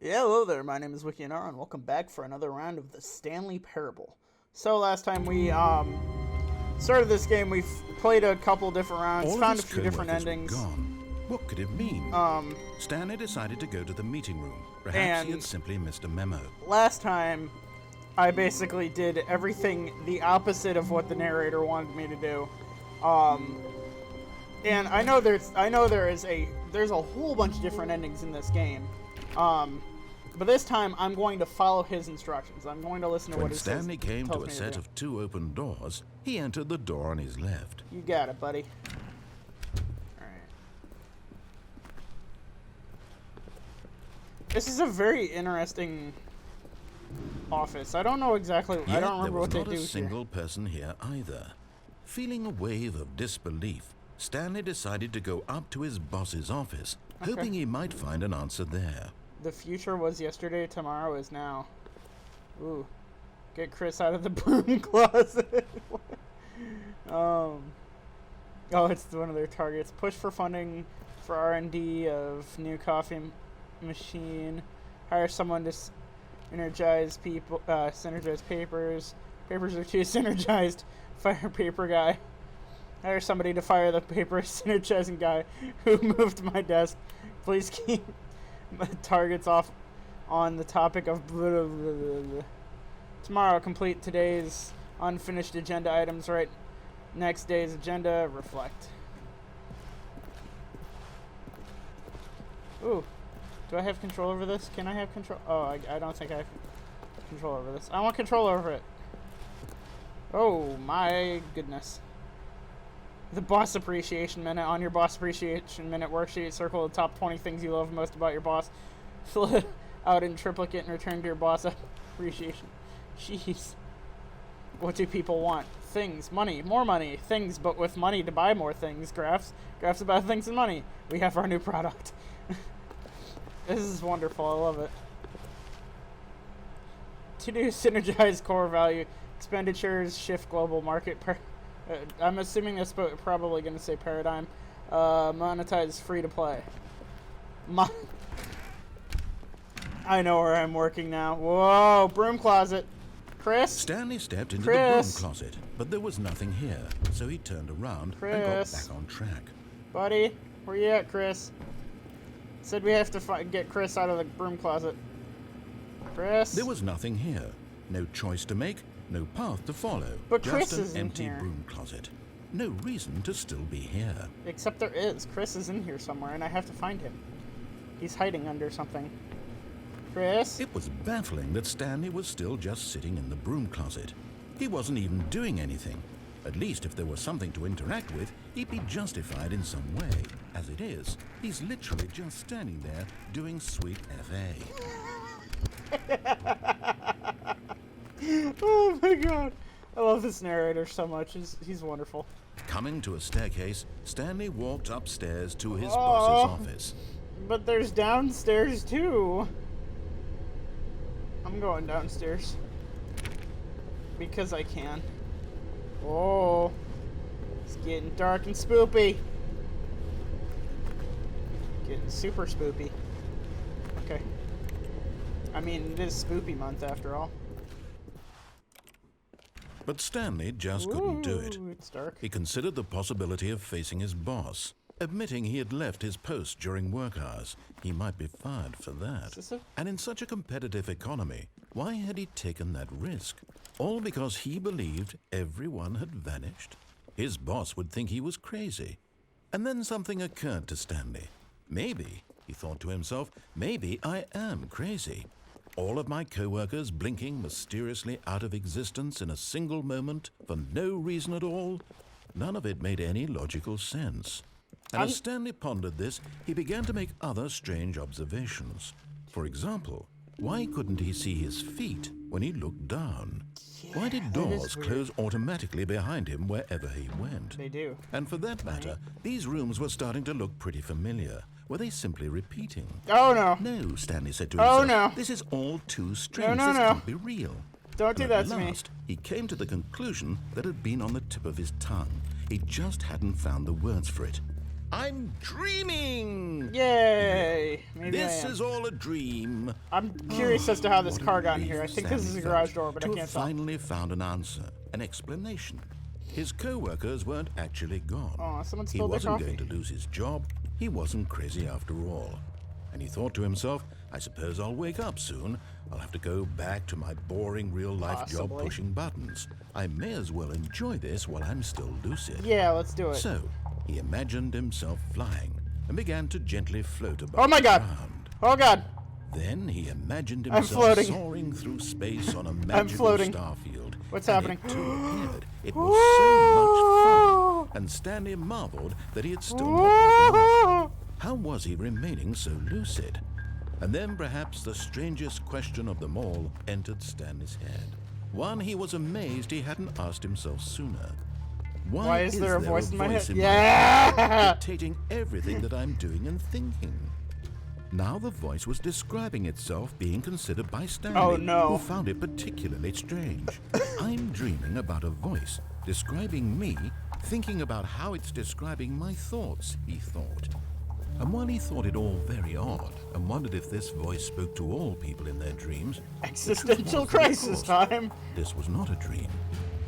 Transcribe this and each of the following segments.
Yeah, hello there. My name is WikiNR, and welcome back for another round of the Stanley Parable. So last time we started this game, we played a couple different rounds, All found of a his few different co-workers were endings. gone. What could it mean? Stanley decided to go to the meeting room. Perhaps he And- had simply missed a memo. Last time, I basically did everything the opposite of what the narrator wanted me to do. And I know there's a whole bunch of different endings in this game. But this time I'm going to follow his instructions. I'm going to listen to what When he Stanley says, came tells to a me set do. of two open doors, he entered the door on his left. You got it, buddy. Alright. This is a very interesting office. I don't know exactly. Yet I don't remember there was what they not do a here. single person here either. Feeling a wave of disbelief, Stanley decided to go up to his boss's office, hoping he might find an answer there. The future was yesterday, tomorrow is now. Ooh. Get Chris out of the broom closet. Oh, it's one of their targets. Push for funding for R&D of new coffee machine. Hire someone to synergize people. Synergize papers. Papers are too synergized. Fire paper guy. Hire somebody to fire the paper synergizing guy who moved my desk. Please keep targets off on the topic of blah, blah, blah, blah. Tomorrow, complete today's unfinished agenda items. Right next day's agenda. Reflect. Ooh. Do I have control over this? Can I have control? Oh, I don't think I have control over this. I want control over it. Oh, my goodness. The Boss Appreciation Minute. On your Boss Appreciation Minute worksheet, circle the top 20 things you love most about your boss. Fill it out in triplicate and return to your boss appreciation. Jeez. What do people want? Things. Money. More money. Things, but with money to buy more things. Graphs. Graphs about things and money. We have our new product. This is wonderful. I love it. To do synergize core value. Expenditures. Shift global market. I'm assuming that's probably going to say paradigm. Monetize free to play. I know where I'm working now. Whoa, broom closet. Chris? Stanley stepped into the broom closet, but there was nothing here, so he turned around and got back on track. Buddy, where you at, Chris? Said we have to get Chris out of the broom closet. Chris? There was nothing here. No choice to make, no path to follow. But just Chris an is in empty here. broom closet. No reason to still be here. Except there is. Chris is in here somewhere, and I have to find him. He's hiding under something. Chris? It was baffling that Stanley was still just sitting in the broom closet. He wasn't even doing anything. At least if there was something to interact with, he'd be justified in some way. As it is, he's literally just standing there doing sweet FA. Oh my god. I love this narrator so much. He's wonderful. Coming to a staircase, Stanley walked upstairs to his boss's office. But there's downstairs too. I'm going downstairs. Because I can. Oh. It's getting dark and spoopy. Getting super spoopy. Okay. I mean, it is spoopy month after all. But Stanley just couldn't do it. It's dark. He considered the possibility of facing his boss. Admitting he had left his post during work hours, he might be fired for that. And in such a competitive economy, why had he taken that risk? All because he believed everyone had vanished? His boss would think he was crazy. And then something occurred to Stanley. Maybe, he thought to himself, maybe I am crazy. All of my co-workers blinking mysteriously out of existence in a single moment for no reason at all? None of it made any logical sense. And as Stanley pondered this, he began to make other strange observations. For example, why couldn't he see his feet when he looked down? Why did doors close automatically behind him wherever he went? They do. And for that matter, these rooms were starting to look pretty familiar. Were they simply repeating? Oh no. No, Stanley said to himself. Oh no. This is all too strange. No. This can't be real. Don't do that to me. At last, he came to the conclusion that had been on the tip of his tongue. He just hadn't found the words for it. I'm dreaming! dream? Yay! Maybe This I am. is all a dream. I'm curious as to how this What a car got in relief here. I think this is a Stanley garage felt door, but I to can't have tell. finally found an answer, an explanation. His co-workers weren't actually gone. Oh, someone He spilled their wasn't coffee. going to lose his job. He wasn't crazy after all. And he thought to himself, I suppose I'll wake up soon. I'll have to go back to my boring real-life job Possibly. pushing buttons. I may as well enjoy this while I'm still lucid. Yeah, let's do it. So, he imagined himself flying and began to gently float above Oh my the God. ground. Oh god! Then he imagined I'm himself floating. soaring through space on a magical floating. starfield. What's and happening? It too appeared. It was so much fun, and Stanley marveled that he had still not woken up. How was he remaining so lucid? And then perhaps the strangest question of them all entered Stanley's head. One he was amazed he hadn't asked himself sooner. Why is there a voice in my head? head Yeah! dictating everything that I'm doing and thinking? Now the voice was describing itself being considered by Stanley, Oh, no. who found it particularly strange. I'm dreaming about a voice describing me, thinking about how it's describing my thoughts, he thought. And while he thought it all very odd and wondered if this voice spoke to all people in their dreams, Existential crisis time. this was not a dream.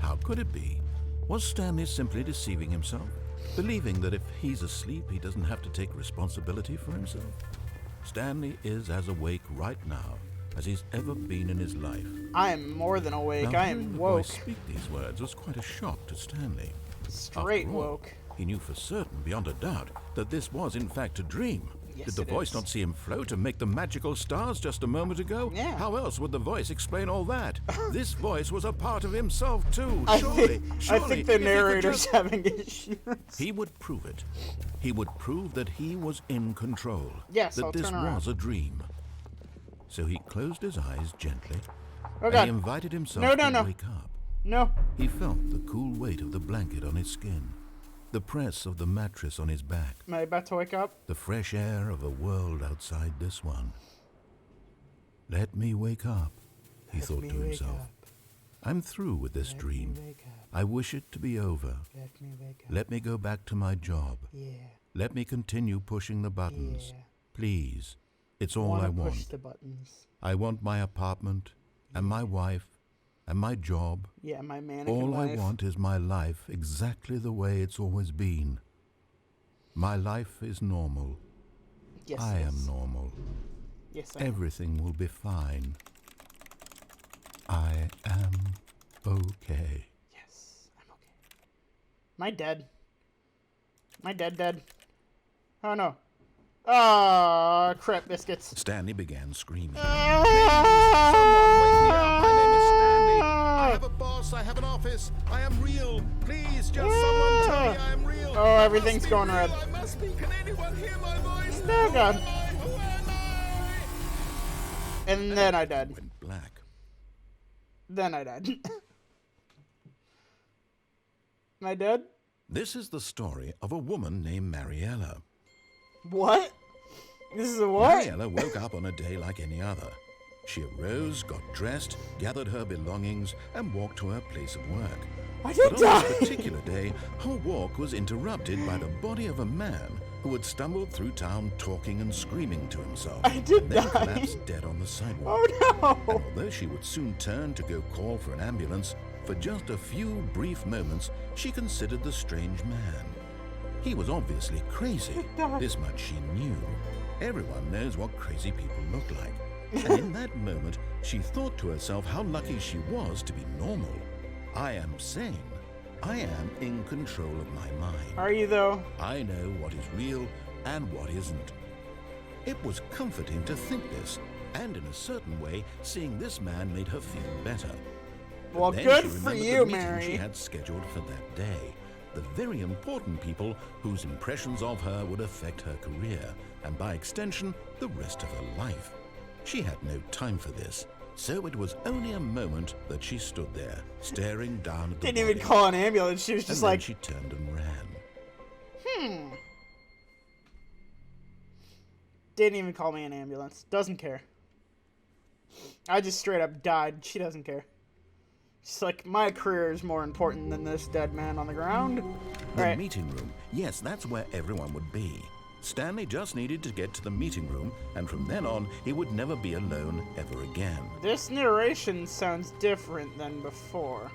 How could it be? Was Stanley simply deceiving himself, believing that if he's asleep, he doesn't have to take responsibility for himself? Stanley is as awake right now as he's ever been in his life. I am more than awake. Now, I hearing am the woke. voice speak these words was quite a shock to Stanley. Straight After all, woke. He knew for certain, beyond a doubt, that this was in fact a dream. Yes, Did the it voice is. not see him float and make the magical stars just a moment ago? Yeah. How else would the voice explain all that? This voice was a part of himself too. I Surely, think, surely, I think the if he could narrator's just- having issues. He would prove it. He would prove that he was in control. Yes, that I'll this turn around. was a dream. So he closed his eyes gently, Oh and god. he invited himself No, to no. wake up. No. He felt the cool weight of the blanket on his skin, the press of the mattress on his back, Am I about to wake up? the fresh air of a world outside this one. Let me wake up, he thought to himself. I'm through with this dream. I wish it to be over. Let me wake up. Let me go back to my job. Yeah. Let me continue pushing the buttons. Yeah. Please. It's all Wanna I want. push the buttons. I want my apartment and my wife and my job. Yeah, my mannequin All I life. want is my life exactly the way it's always been. My life is normal. Yes, I yes. am normal. Yes, I am. Everything will be fine. I am okay. Yes, I'm okay. Am I dead? Am I dead? Oh no. Ah, crap biscuits. Stanley began screaming. Ah! Someone wake me up. My name is Stanley. I have a boss. I have an office. I am real. Please, just someone tell me I am real. Oh, everything's going real. red. I must be. Can anyone hear my voice? Oh, God. Who am I? Who am I? And then I died. Went black. Then I died. Am I dead? This is the story of a woman named Mariella. What? This is a what? Mariella woke up on a day like any other. She arose, got dressed, gathered her belongings, and walked to her place of work. I did But on this die. particular day, her walk was interrupted by the body of a man who had stumbled through town talking and screaming to himself. I did and then die. collapsed dead on the sidewalk. Oh And no. although she would soon turn to go call for an ambulance, for just a few brief moments, she considered the strange man. He was obviously crazy. This much she knew. Everyone knows what crazy people look like. And in that moment, she thought to herself how lucky she was to be normal. I am sane. I am in control of my mind. Are you though? I know what is real and what isn't. It was comforting to think this, and in a certain way, seeing this man made her feel better. But Well, then good she for remembered you, the meeting Mary. she had scheduled for that day. The very important people whose impressions of her would affect her career, and by extension, the rest of her life. She had no time for this, so it was only a moment that she stood there, staring down at the Didn't even body. call an ambulance. She was And just then like, she turned and ran. didn't even call me an ambulance. Doesn't care. I just straight up died. She doesn't care. She's like, my career is more important than this dead man on the ground. The Right. meeting room. Yes, that's where everyone would be. Stanley just needed to get to the meeting room, and from then on, he would never be alone ever again. This narration sounds different than before.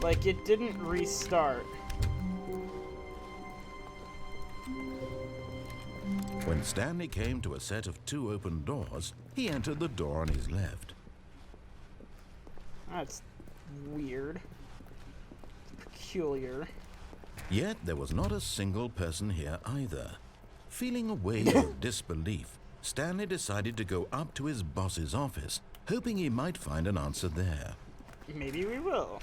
Like it didn't restart. When Stanley came to a set of 2 open doors, he entered the door on his left. That's weird. Peculiar. Yet there was not a single person here either. Feeling a wave of disbelief, Stanley decided to go up to his boss's office, hoping he might find an answer there. Maybe we will.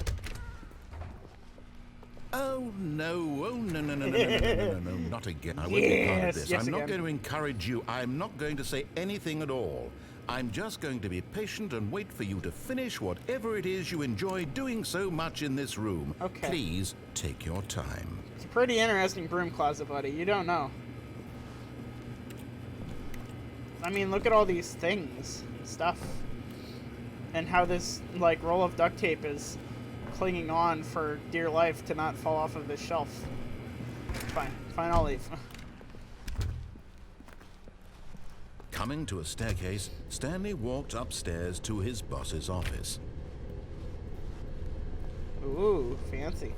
Oh no, no, not again. I won't be part of this. I'm not going to encourage you. I'm not going to say anything at all. I'm just going to be patient and wait for you to finish whatever it is you enjoy doing so much in this room. Okay. Please take your time. It's a pretty interesting broom closet, buddy. You don't know. I mean, look at all these things, stuff, and how this, like, roll of duct tape is clinging on for dear life to not fall off of this shelf. Fine, I'll leave. Coming to a staircase, Stanley walked upstairs to his boss's office. Ooh, fancy.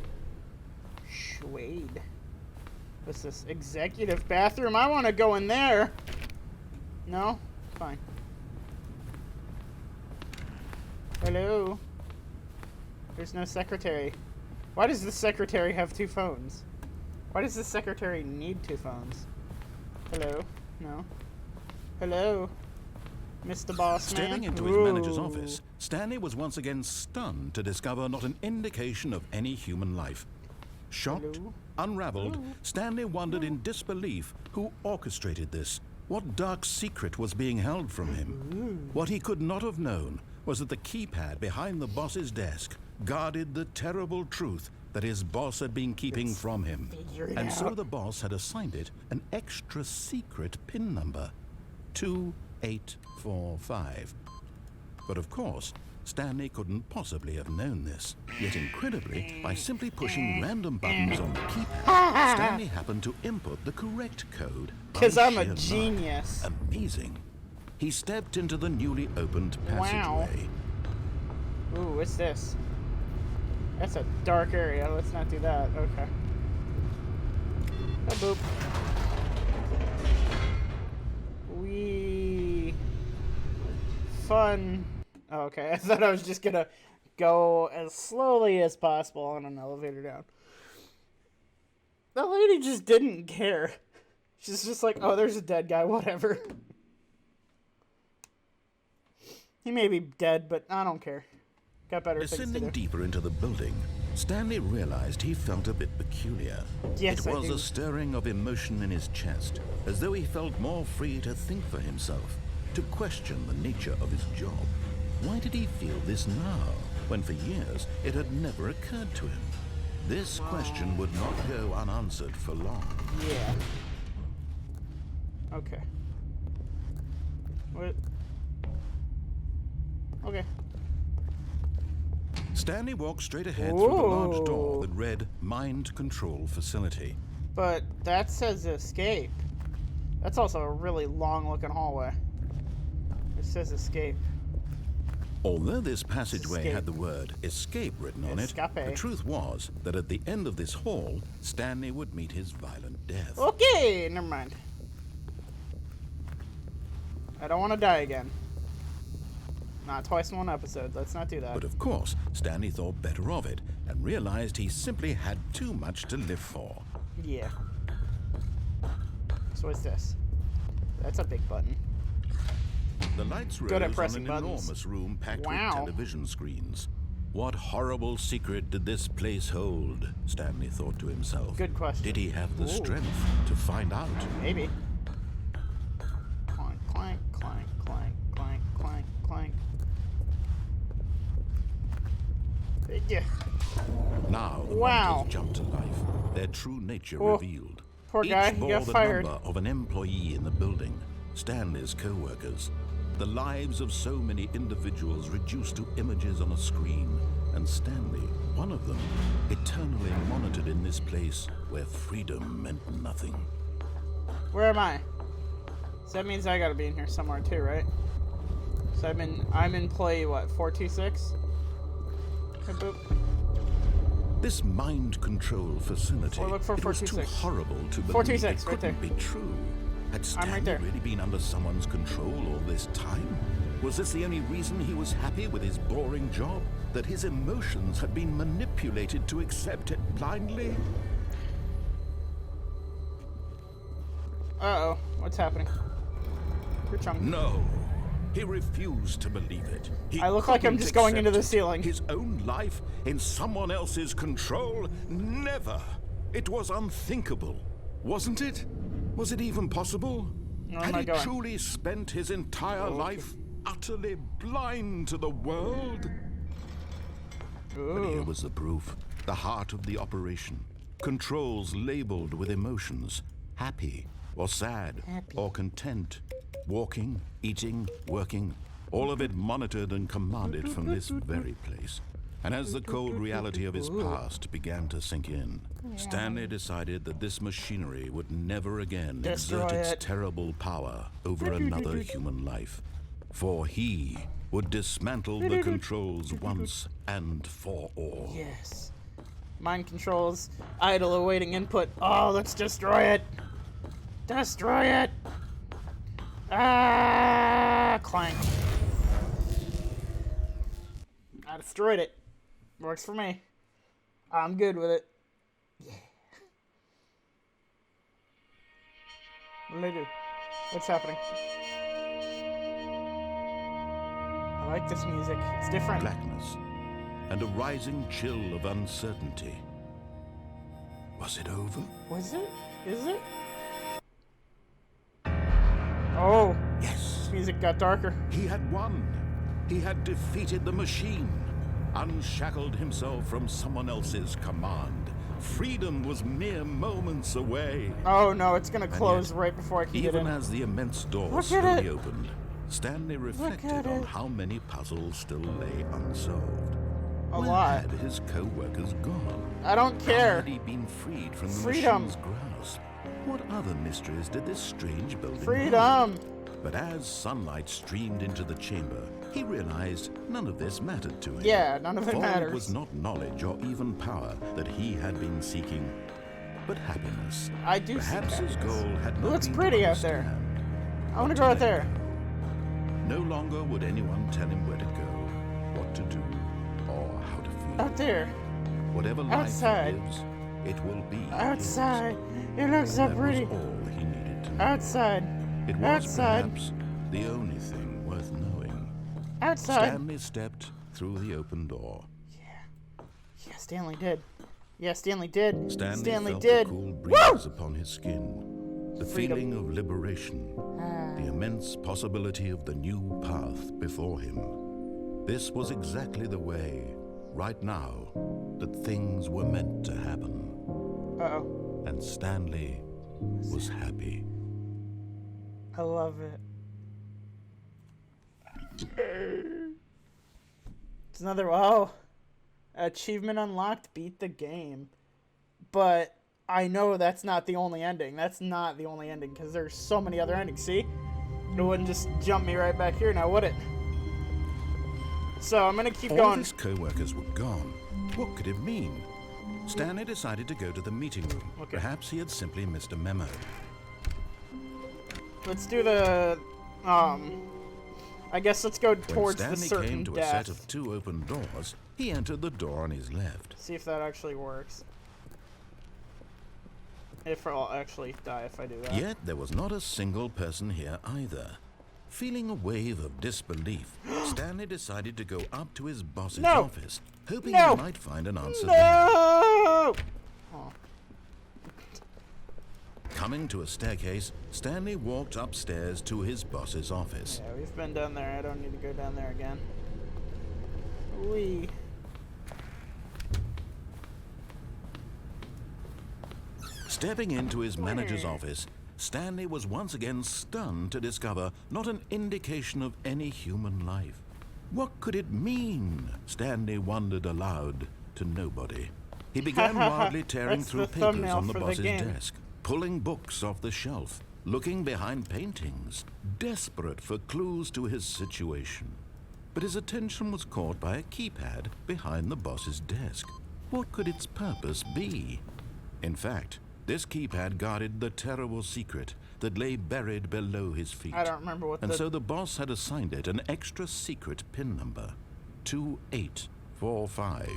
Suede. What's this? Executive bathroom? I want to go in there. No? Fine. Hello? There's no secretary. Why does the secretary have 2 phones? Why does the secretary need 2 phones? Hello? No? Hello? Mr. Boss Man? Stepping into his manager's office, Stanley was once again stunned to discover not an indication of any human life. Shocked, Hello? unraveled, Hello? Stanley wondered in disbelief who orchestrated this. What dark secret was being held from him? What he could not have known was that the keypad behind the boss's desk guarded the terrible truth that his boss had been keeping from him. And so the boss had assigned it an extra secret PIN number, 2845. But of course, Stanley couldn't possibly have known this. Yet incredibly, by simply pushing random buttons on the keypad, Stanley happened to input the correct code. Because I'm a sheer genius. luck. Amazing. He stepped into the newly opened passageway. Ooh, what's this? That's a dark area. Let's not do that. Okay. Oh, boop. Wee. Fun. Oh, okay. I thought I was just gonna go as slowly as possible on an elevator down. That lady just didn't care. She's just like, oh, there's a dead guy, whatever. He may be dead, but I don't care. Got better things to Descending do. deeper into the building, Stanley realized he felt a bit peculiar. Yes, it I was do. a stirring of emotion in his chest, as though he felt more free to think for himself, to question the nature of his job. Why did he feel this now, when for years it had never occurred to him? This question would not go unanswered for long. Yeah. Okay. What? Okay. Stanley walked straight ahead through the large door Ooh. that read Mind Control Facility. But that says escape. That's also a really long-looking hallway. It says escape. Although this passageway Escape. had the word escape written on it, Escape. the truth was that at the end of this hall, Stanley would meet his violent death. Okay, never mind. I don't want to die again. Not twice in one episode. Let's not do that. But of course, Stanley thought better of it and realized he simply had too much to live for. Yeah. So what's this? That's a big button. The lights rose Good at on pressing an buttons. enormous room packed Wow. with television screens. What horrible secret did this place hold? Stanley thought to himself. Good question. Did he have the Ooh. strength to find out? Maybe. Clank, clank, clank, clank, clank, clank, clank. Yeah. Now the Wow. monitors jumped to life, their true nature Oh, revealed. poor Each guy, he bore got the fired. number of an employee in the building, Stanley's co-workers. The lives of so many individuals reduced to images on a screen, and Stanley, one of them, eternally monitored in this place where freedom meant nothing. Where am I? So that means I gotta be in here somewhere too, right? So I'm in play, what, 426? Okay, boop. This mind control facility, Or look for it was too 426. horrible to believe 426, it right couldn't there. be true. Had Stanley right there. really been under someone's control all this time? Was this the only reason he was happy with his boring job? That his emotions had been manipulated to accept it blindly? Uh-oh. What's happening? You're chunk. No. He refused to believe it. He I look like I'm couldn't just going into the accept ceiling. His own life in someone else's control? Never. It was unthinkable, wasn't it? Was it even possible? Where am Had I he going? truly spent his entire life utterly blind to the world? But here Ooh. was the proof. The heart of the operation. Controls labeled with emotions. Happy or sad or content. Walking, eating, working. All of it monitored and commanded from this very place. And as the cold reality of his past began to sink in, Stanley decided that this machinery would never again exert its terrible power over another human life. For he would dismantle the controls once and for all. Yes. Mind controls, idle awaiting input. Oh, let's destroy it. Destroy it. Ah, clank. I destroyed it. Works for me. I'm good with it. Yeah. What did I do? What's happening? I like this music. It's different. Blackness and a rising chill of uncertainty. Was it over? Was it? Is it? Oh. Yes. This music got darker. He had won. He had defeated the machine, unshackled himself from someone else's command. Freedom was mere moments away. Oh no, it's gonna close right before I can get Even in. as the immense door Look at slowly it. opened, Stanley reflected at on it. how many puzzles still lay unsolved. A Where lot. had his co-workers gone? I don't How care. had he been freed from the Freedom. machine's grasp? What other mysteries did this strange building hold? Freedom. But as sunlight streamed into the chamber, he realized none of this mattered to him. Yeah, none of it For matters. it was not knowledge or even power that he had been seeking, but happiness. I do see Perhaps his happiness. goal had It not looks been pretty to out there. understand. I want to go out there. No longer would anyone tell him where to go, what to do, or how to feel. Out there. Whatever life outside. he lives, it will be Outside. his. It looks so That pretty. was all he needed to know. Outside. It was outside. perhaps the only thing worth knowing. Outside. Stanley stepped through the open door. Yeah, Stanley did. Yeah, Stanley did. Stanley felt did. the cool breeze upon his skin, the Freedom. feeling of liberation, the immense possibility of the new path before him. This was exactly the way, right now, that things were meant to happen. Uh-oh. And Stanley was happy. I love it. It's another, oh, achievement unlocked, beat the game. But I know that's not the only ending. That's not the only ending, because there's so many other endings, see? It wouldn't just jump me right back here now, would it? So I'm going to keep All going. his co-workers were gone. What could it mean? Stanley decided to go to the meeting room. Okay. Perhaps he had simply missed a memo. Let's do the, I guess let's go When towards the Stanley certain came to a death. set of two open doors, he entered the door on his left. See if that actually works. If I'll actually die if I do that. Yet there was not a single person here either. Feeling a wave of disbelief, Stanley decided to go up to his boss's No! office, hoping No! he might find an answer No! there. Oh. Coming to a staircase, Stanley walked upstairs to his boss's office. Yeah, we've been down there. I don't need to go down there again. Wee. Stepping into his manager's office, Stanley was once again stunned to discover not an indication of any human life. What could it mean? Stanley wondered aloud to nobody. He began wildly tearing That's through the papers thumbnail on the for the boss's game. desk, pulling books off the shelf, looking behind paintings, desperate for clues to his situation. But his attention was caught by a keypad behind the boss's desk. What could its purpose be? In fact, this keypad guarded the terrible secret that lay buried below his feet. I don't remember what. And so the boss had assigned it an extra secret pin number, 2845.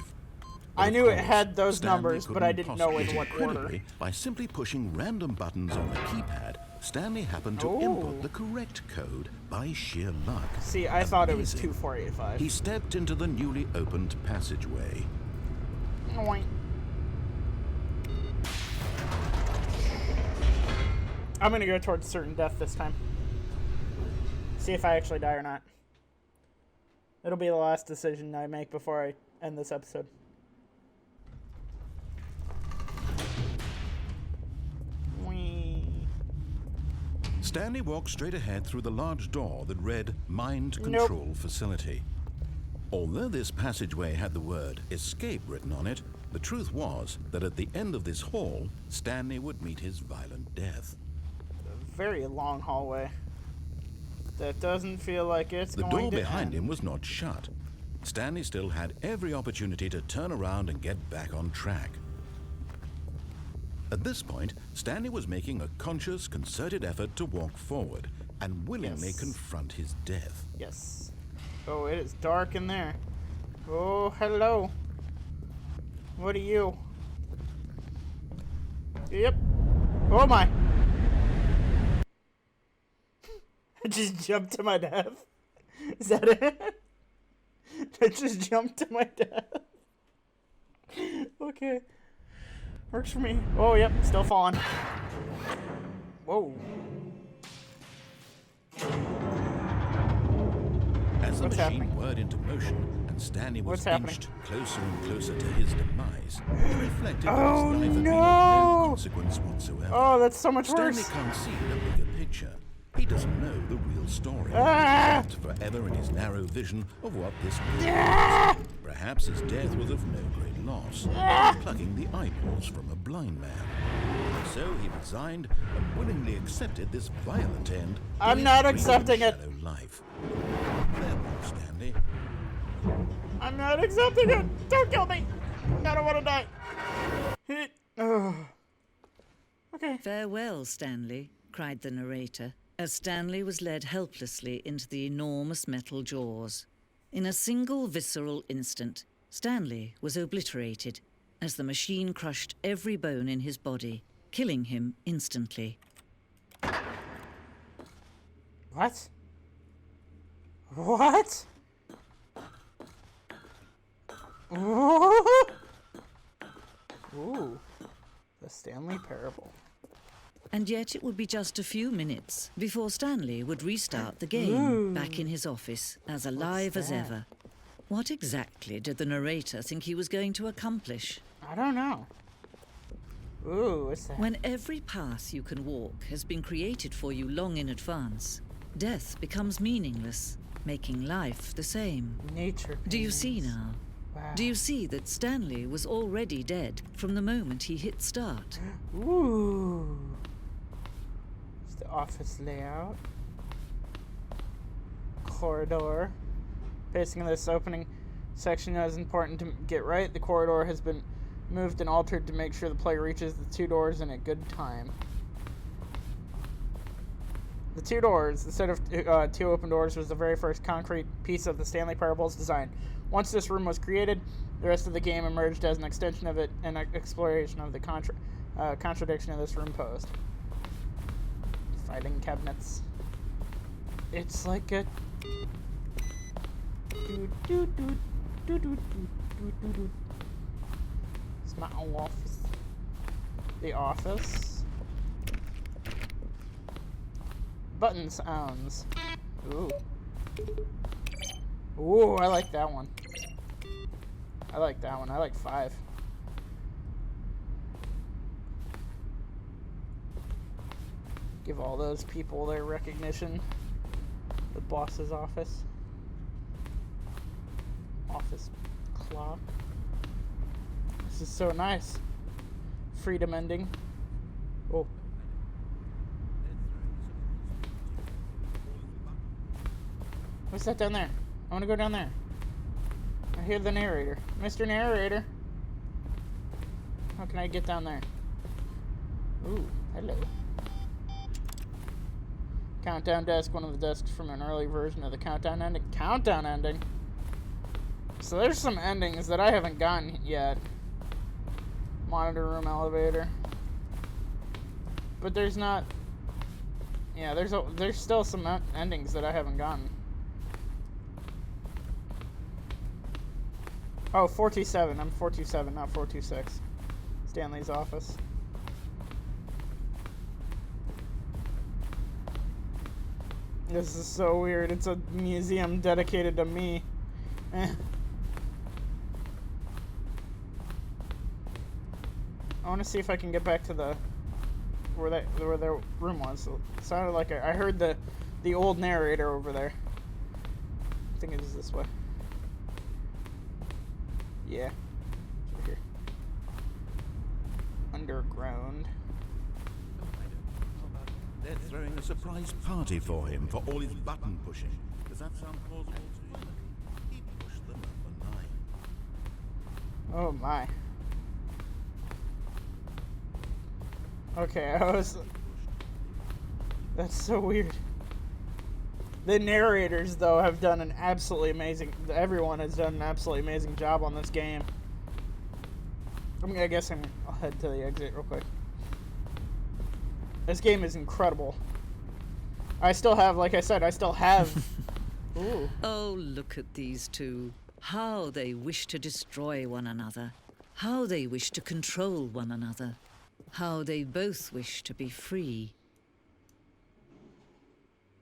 I knew it had those numbers, but I didn't know in what order. By simply pushing random buttons on the keypad, Stanley happened to input the correct code by sheer luck. See, I thought it was 2485. He stepped into the newly opened passageway. Oink. I'm gonna go towards certain death this time. See if I actually die or not. It'll be the last decision I make before I end this episode. Stanley walked straight ahead through the large door that read Mind Control Facility. Although this passageway had the word escape written on it, the truth was that at the end of this hall, Stanley would meet his violent death. A very long hallway. That doesn't feel like it's going to end. The door behind him was not shut. Stanley still had every opportunity to turn around and get back on track. At this point, Stanley was making a conscious, concerted effort to walk forward and willingly confront his death. Yes. Oh, it is dark in there. Oh, hello. What are you? Yep. Oh my. I just jumped to my death. Is that it? I just jumped to my death. Okay. Works for me. Oh, yep. Still falling. Whoa. As the machine whirred into motion and Stanley was inched closer and closer to his demise, the reflective of his life had no consequence whatsoever. Oh, that's so much worse. Stanley can't see the bigger picture. He doesn't know the real story. Trapped forever in his narrow vision of what this was. Perhaps his death was of no great loss, plucking the eyeballs from a blind man. So he resigned and willingly accepted this violent end. I'm not accepting it. Life. Farewell, Stanley. I'm not accepting it. Don't kill me. I don't want to die. Okay. Farewell, Stanley, cried the narrator, as Stanley was led helplessly into the enormous metal jaws. In a single visceral instant, Stanley was obliterated as the machine crushed every bone in his body, killing him instantly. What? What? Ooh. The Stanley Parable. And yet it would be just a few minutes before Stanley would restart the game back in his office, as alive as ever. What exactly did the narrator think he was going to accomplish? I don't know. Ooh, what's that? When every path you can walk has been created for you long in advance, death becomes meaningless, making life the same. Nature. Do you see now? Wow. Do you see that Stanley was already dead from the moment he hit start? Ooh. It's the office layout. Corridor. Pacing of this opening section is important to get right. The corridor has been moved and altered to make sure the player reaches the two doors in a good time. The two doors, instead of two open doors, was the very first concrete piece of the Stanley Parable's design. Once this room was created, the rest of the game emerged as an extension of it and an exploration of the contradiction of this room posed. Filing cabinets. It's like a... It's my office. The office. Button sounds. Ooh. Ooh, I like that one. I like that one. I like 5. Give all those people their recognition. The boss's office. Office clock. This is so nice. Freedom ending. Oh. What's that down there? I want to go down there. I hear the narrator. Mr. Narrator. How can I get down there? Ooh, hello. Countdown desk, one of the desks from an early version of the countdown ending. Countdown ending? So there's some endings that I haven't gotten yet. Monitor room elevator. But there's not... Yeah, there's still some endings that I haven't gotten. Oh, 427. I'm 427, not 426. Stanley's office. This is so weird. It's a museum dedicated to me. I want to see if I can get back to the where their room was. It sounded like I heard the old narrator over there. I think it is this way. Yeah, it's right here. Underground. They're throwing a surprise party for him for all his button pushing. Does that sound plausible to you? He pushed the number 9. Oh my. Okay, that's so weird. The narrators, though, have done an absolutely amazing... Everyone has done an absolutely amazing job on this game. I guess I'll head to the exit real quick. This game is incredible. I still have, like I said, Ooh. Oh, look at these two. How they wish to destroy one another. How they wish to control one another. How they both wish to be free.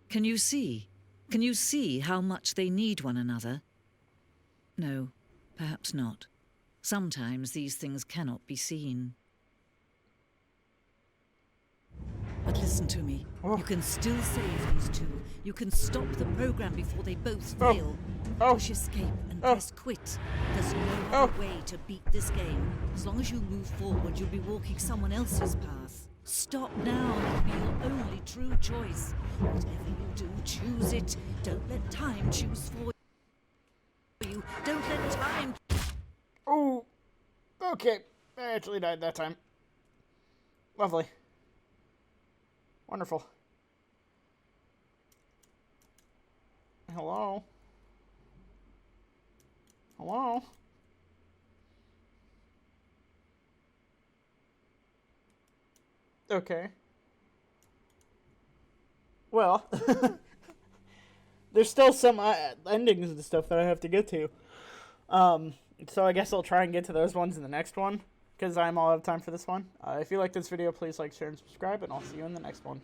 Can you see? Can you see how much they need one another? No, perhaps not. Sometimes these things cannot be seen. But listen to me. Oh. You can still save these two. You can stop the program before they both fail. Oh. Push escape and press quit. There's no other way to beat this game. As long as you move forward, you'll be walking someone else's path. Stop now. It'll be your only true choice. Whatever you do, choose it. Don't let time choose for you. Don't let time... Oh. Okay. I actually died that time. Lovely. Wonderful. Hello? Hello? Okay. Well, there's still some endings and stuff that I have to get to. So I guess I'll try and get to those ones in the next one, because I'm all out of time for this one. If you like this video, please like, share, and subscribe, and I'll see you in the next one.